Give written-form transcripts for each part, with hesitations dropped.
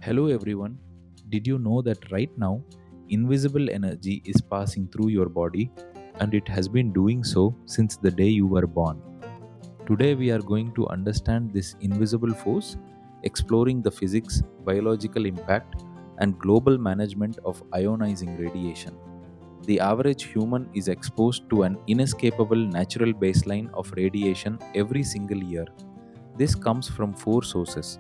Hello everyone. Did you know that right now invisible energy is passing through your body and it has been doing so since the day you were born? Today we are going to understand this invisible force, exploring the physics, biological impact, and global management of ionizing radiation. The average human is exposed to an inescapable natural baseline of radiation every single year. This comes from four sources: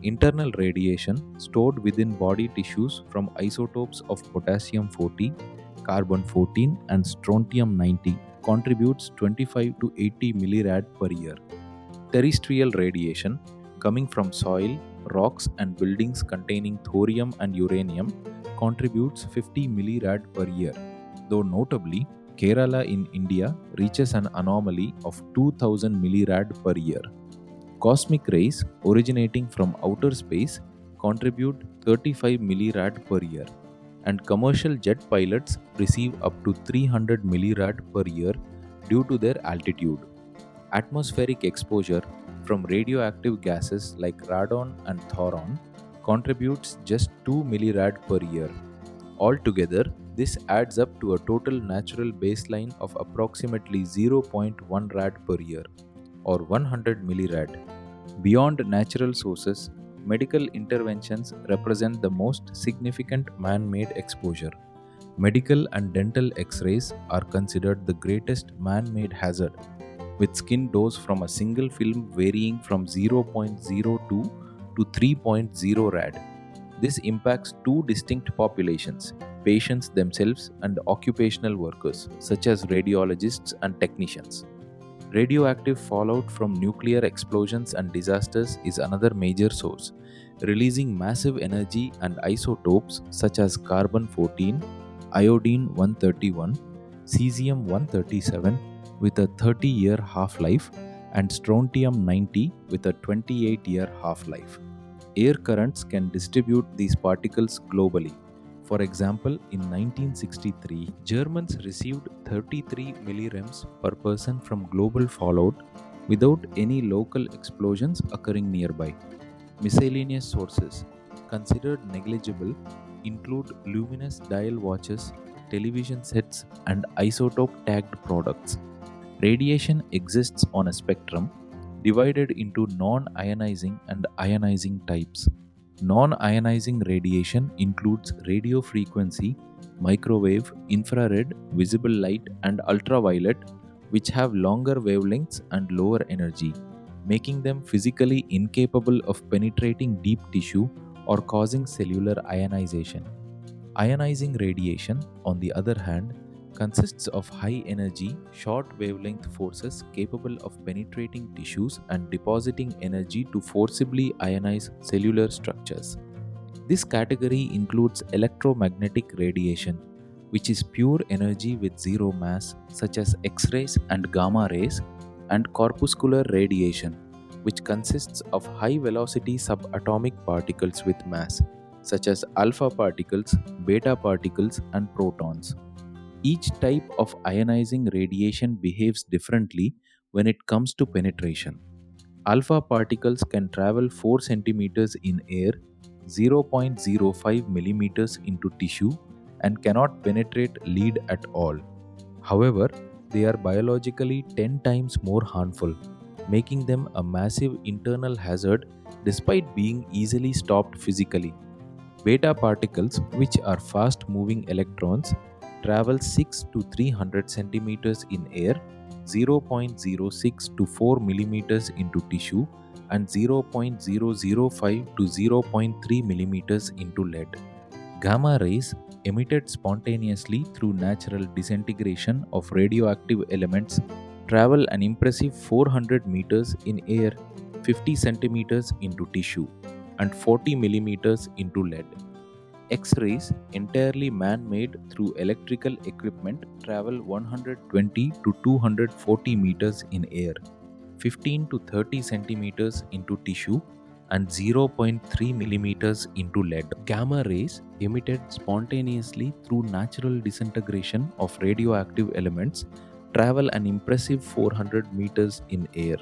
internal radiation stored within body tissues from isotopes of potassium 40, carbon 14, and strontium 90 contributes 25 to 80 millirad per year. Terrestrial radiation coming from soil, rocks, and buildings containing thorium and uranium contributes 50 millirad per year, though notably, Kerala in India reaches an anomaly of 2000 millirad per year. Cosmic rays originating from outer space contribute 35 millirad per year, and commercial jet pilots receive up to 300 millirad per year due to their altitude. Atmospheric exposure from radioactive gases like radon and thoron contributes just 2 millirad per year. Altogether, this adds up to a total natural baseline of approximately zero point 0.1 rad per year, or 100 millirad. Beyond natural sources, medical interventions represent the most significant man-made exposure. Medical and dental X-rays are considered the greatest man-made hazard, with skin dose from a single film varying from 0.02 to 3.0 rad. This impacts two distinct populations: patients themselves and occupational workers, such as radiologists and technicians. Radioactive fallout from nuclear explosions and disasters is another major source, releasing massive energy and isotopes such as carbon 14, iodine 131, cesium 137 with a 30-year half-life, and strontium 90 with a 28-year half-life. Air currents can distribute these particles globally. For example, in 1963, Germans received 33 millirems per person from global fallout without any local explosions occurring nearby. Miscellaneous sources, considered negligible, include luminous dial watches, television sets, and isotope-tagged products. Radiation exists on a spectrum divided into non-ionizing and ionizing types. Non-ionizing radiation includes radio frequency, microwave, infrared, visible light, and ultraviolet, which have longer wavelengths and lower energy, making them physically incapable of penetrating deep tissue or causing cellular ionization. Ionizing radiation, on the other hand, consists of high energy, short wavelength forces capable of penetrating tissues and depositing energy to forcibly ionize cellular structures. This category includes electromagnetic radiation, which is pure energy with zero mass, such as X-rays and gamma rays, and corpuscular radiation, which consists of high velocity subatomic particles with mass, such as alpha particles, beta particles, and protons. Each type of ionizing radiation behaves differently when it comes to penetration. Alpha particles can travel 4 cm in air, 0.05 mm into tissue, and cannot penetrate lead at all. However, they are biologically 10 times more harmful, making them a massive internal hazard despite being easily stopped physically. Beta particles, which are fast moving electrons, travel 6 to 300 centimeters in air, 0.06 to 4 millimeters into tissue, and 0.005 to 0.3 millimeters into lead. Gamma rays, emitted spontaneously through natural disintegration of radioactive elements, travel an impressive 400 meters in air, 50 centimeters into tissue, and 40 millimeters into lead. X-rays, entirely man-made through electrical equipment, travel 120 to 240 meters in air, 15 to 30 centimeters into tissue, and 0.3 millimeters into lead. Gamma rays, emitted spontaneously through natural disintegration of radioactive elements, travel an impressive 400 meters in air,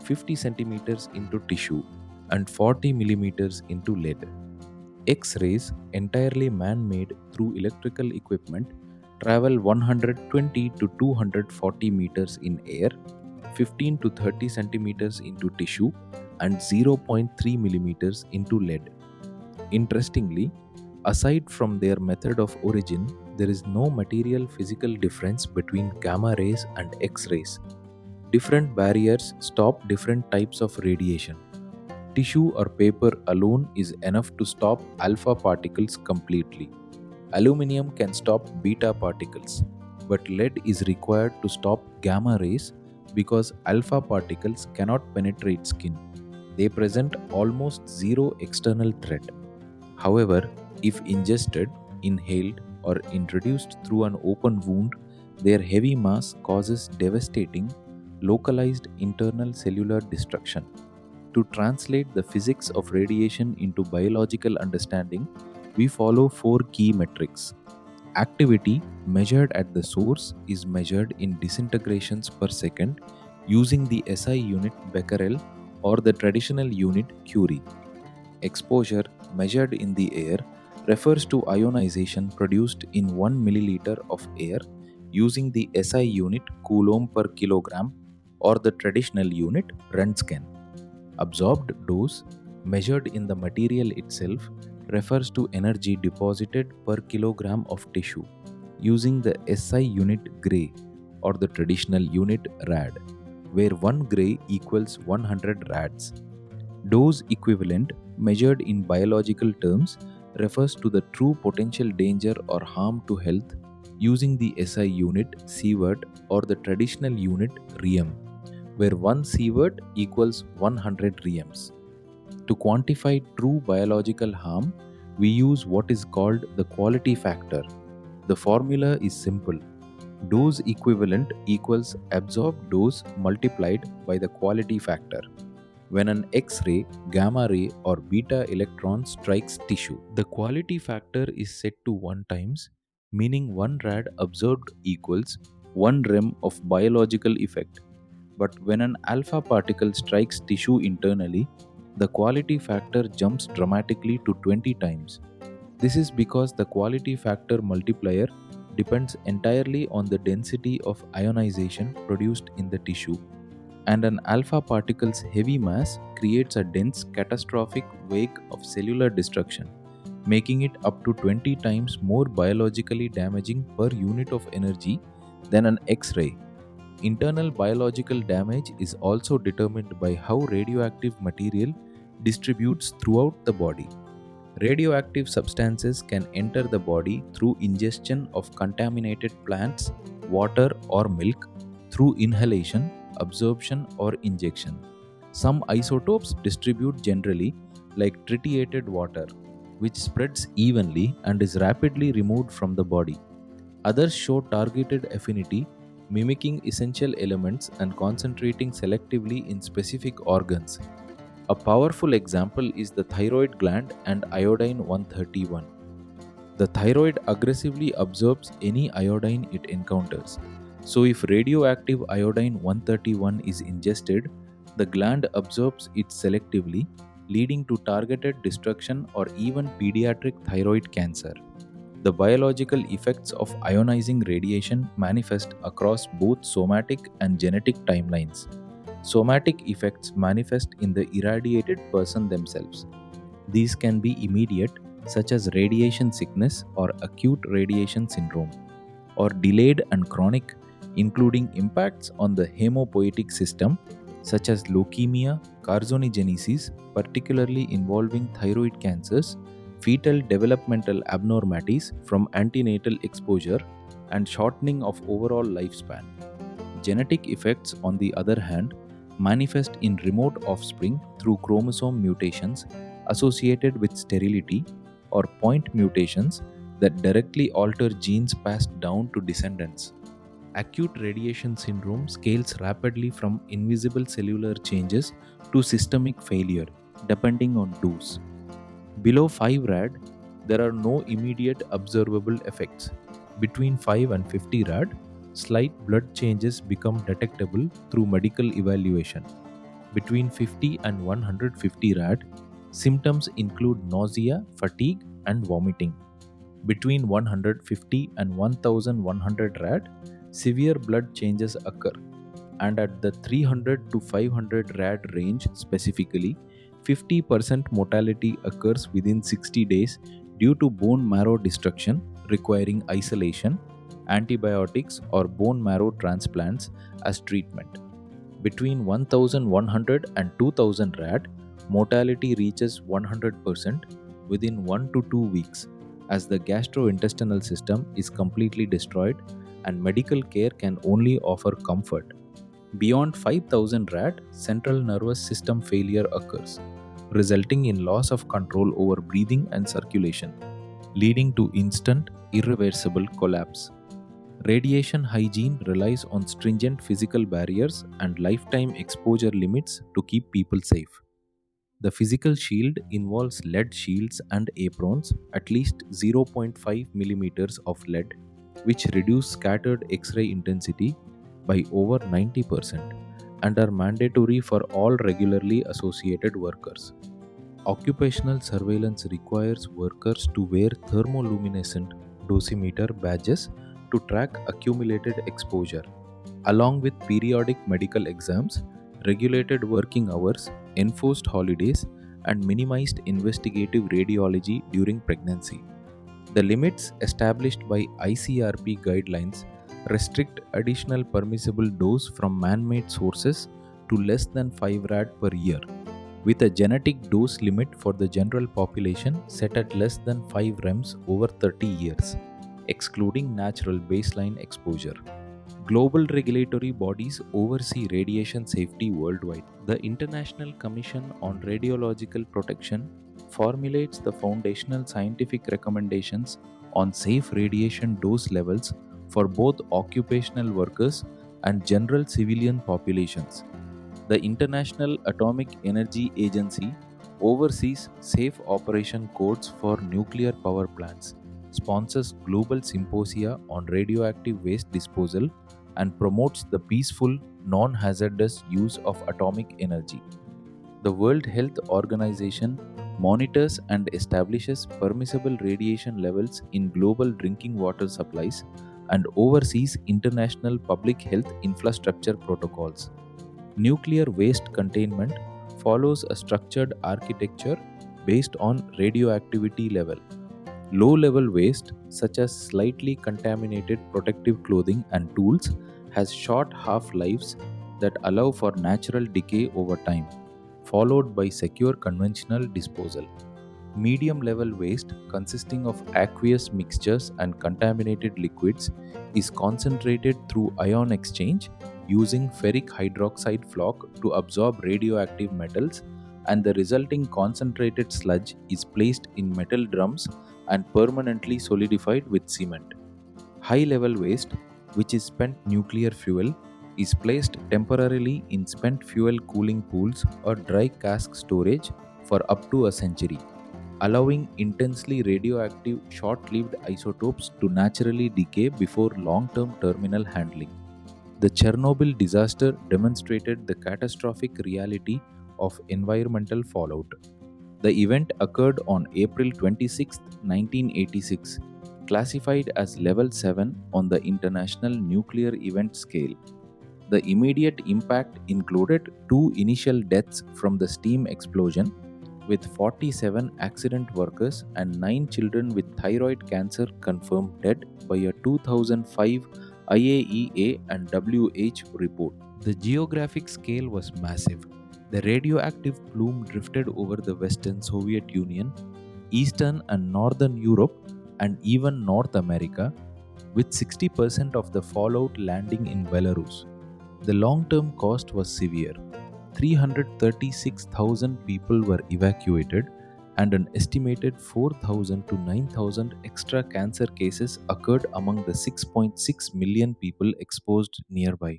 50 centimeters into tissue, and 40 millimeters into lead. X-rays, entirely man-made through electrical equipment, travel 120 to 240 meters in air, 15 to 30 centimeters into tissue, and zero point 0.3 millimeters into lead. Interestingly, aside from their method of origin, there is no material physical difference between gamma rays and X-rays. Different barriers stop different types of radiation. Tissue or paper alone is enough to stop alpha particles completely. Aluminium can stop beta particles, but lead is required to stop gamma rays because alpha particles cannot penetrate skin. They present almost zero external threat. However, if ingested, inhaled, or introduced through an open wound, their heavy mass causes devastating, localized internal cellular destruction. To translate the physics of radiation into biological understanding, we follow four key metrics. Activity, measured at the source, is measured in disintegrations per second using the SI unit Becquerel or the traditional unit Curie. Exposure, measured in the air, refers to ionization produced in 1 milliliter of air using the SI unit Coulomb per kilogram or the traditional unit Röntgen. Absorbed dose, measured in the material itself, refers to energy deposited per kilogram of tissue using the SI unit Gray or the traditional unit Rad, where 1 Gray equals 100 Rads. Dose equivalent, measured in biological terms, refers to the true potential danger or harm to health using the SI unit Sievert or the traditional unit Riem, where 1 sievert equals 100 riems. To quantify true biological harm, we use what is called the quality factor. The formula is simple. Dose equivalent equals absorbed dose multiplied by the quality factor. When an X-ray, gamma ray, or beta electron strikes tissue, the quality factor is set to 1 times, meaning 1 rad absorbed equals 1 rem of biological effect. But when an alpha particle strikes tissue internally, the quality factor jumps dramatically to 20 times. This is because the quality factor multiplier depends entirely on the density of ionization produced in the tissue, and an alpha particle's heavy mass creates a dense catastrophic wake of cellular destruction, making it up to 20 times more biologically damaging per unit of energy than an X-ray. Internal biological damage is also determined by how radioactive material distributes throughout the body. Radioactive substances can enter the body through ingestion of contaminated plants, water, or milk, through inhalation, absorption, or injection. Some isotopes distribute generally, like tritiated water, which spreads evenly and is rapidly removed from the body. Others show targeted affinity, mimicking essential elements and concentrating selectively in specific organs. A powerful example is the thyroid gland and iodine 131. The thyroid aggressively absorbs any iodine it encounters. So if radioactive iodine 131 is ingested, the gland absorbs it selectively, leading to targeted destruction or even pediatric thyroid cancer. The biological effects of ionizing radiation manifest across both somatic and genetic timelines. Somatic effects manifest in the irradiated person themselves. These can be immediate, such as radiation sickness or acute radiation syndrome, or delayed and chronic, including impacts on the hemopoietic system, such as leukemia, carcinogenesis, particularly involving thyroid cancers, fetal developmental abnormalities from antenatal exposure, and shortening of overall lifespan. Genetic effects, on the other hand, manifest in remote offspring through chromosome mutations associated with sterility or point mutations that directly alter genes passed down to descendants. Acute radiation syndrome scales rapidly from invisible cellular changes to systemic failure, depending on dose. Below 5 rad, there are no immediate observable effects. Between 5 and 50 rad, slight blood changes become detectable through medical evaluation. Between 50 and 150 rad, Symptoms include nausea, fatigue, and vomiting. Between 150 and 1100 rad, severe blood changes occur, and at the 300 to 500 rad range specifically, 50% mortality occurs within 60 days due to bone marrow destruction requiring isolation, antibiotics, or bone marrow transplants as treatment. Between 1100 and 2000 rad, mortality reaches 100% within 1 to 2 weeks as the gastrointestinal system is completely destroyed and medical care can only offer comfort. Beyond 5000 rad, central nervous system failure occurs, resulting in loss of control over breathing and circulation, leading to instant, irreversible collapse. Radiation hygiene relies on stringent physical barriers and lifetime exposure limits to keep people safe. The physical shield involves lead shields and aprons, at least 0.5 millimeters of lead, which reduce scattered X-ray intensity by over 90% and are mandatory for all regularly associated workers. Occupational surveillance requires workers to wear thermoluminescent dosimeter badges to track accumulated exposure, along with periodic medical exams, regulated working hours, enforced holidays, and minimized investigative radiology during pregnancy. The limits established by ICRP guidelines restrict additional permissible dose from man-made sources to less than 5 rad per year, with a genetic dose limit for the general population set at less than 5 rems over 30 years, excluding natural baseline exposure. Global regulatory bodies oversee radiation safety worldwide. The International Commission on Radiological Protection formulates the foundational scientific recommendations on safe radiation dose levels for both occupational workers and general civilian populations. The International Atomic Energy Agency oversees safe operation codes for nuclear power plants, sponsors global symposia on radioactive waste disposal, and promotes the peaceful, non-hazardous use of atomic energy. The World Health Organization monitors and establishes permissible radiation levels in global drinking water supplies and oversees international public health infrastructure protocols. Nuclear waste containment follows a structured architecture based on radioactivity level. Low-level waste, such as slightly contaminated protective clothing and tools, has short half-lives that allow for natural decay over time, followed by secure conventional disposal. Medium-level waste, consisting of aqueous mixtures and contaminated liquids, is concentrated through ion exchange using ferric hydroxide floc to absorb radioactive metals, and the resulting concentrated sludge is placed in metal drums and permanently solidified with cement. High-level waste, which is spent nuclear fuel, is placed temporarily in spent fuel cooling pools or dry cask storage for up to a century, allowing intensely radioactive short-lived isotopes to naturally decay before long-term terminal handling. The Chernobyl disaster demonstrated the catastrophic reality of environmental fallout. The event occurred on April 26, 1986, classified as Level 7 on the International Nuclear Event Scale. The immediate impact included 2 initial deaths from the steam explosion, with 47 accident workers and 9 children with thyroid cancer confirmed dead by a 2005 IAEA and WHO report. The geographic scale was massive. The radioactive plume drifted over the Western Soviet Union, Eastern and Northern Europe, and even North America, with 60% of the fallout landing in Belarus. The long-term cost was severe. 336,000 people were evacuated, and an estimated 4,000 to 9,000 extra cancer cases occurred among the 6.6 million people exposed nearby.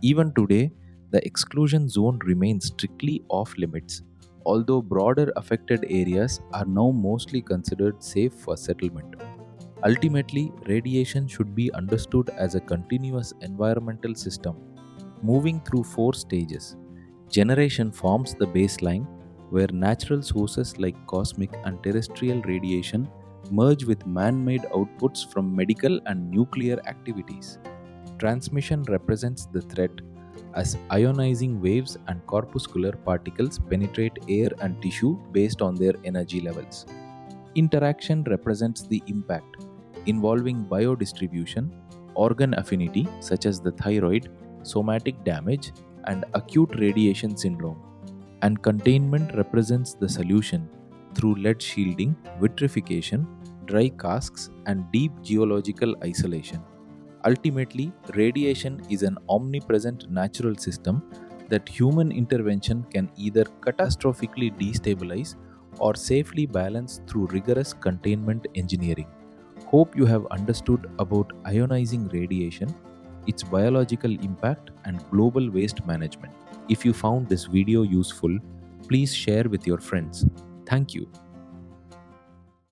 Even today, the exclusion zone remains strictly off limits, although broader affected areas are now mostly considered safe for settlement. Ultimately, radiation should be understood as a continuous environmental system, moving through 4 stages. Generation forms the baseline, where natural sources like cosmic and terrestrial radiation merge with man-made outputs from medical and nuclear activities. Transmission represents the threat as ionizing waves and corpuscular particles penetrate air and tissue based on their energy levels. Interaction represents the impact, involving biodistribution, organ affinity such as the thyroid, somatic damage, and acute radiation syndrome. And containment represents the solution through lead shielding, vitrification, dry casks, and deep geological isolation. Ultimately, radiation is an omnipresent natural system that human intervention can either catastrophically destabilize or safely balance through rigorous containment engineering. Hope you have understood about ionizing radiation, its biological impact, and global waste management. If you found this video useful, please share with your friends. Thank you.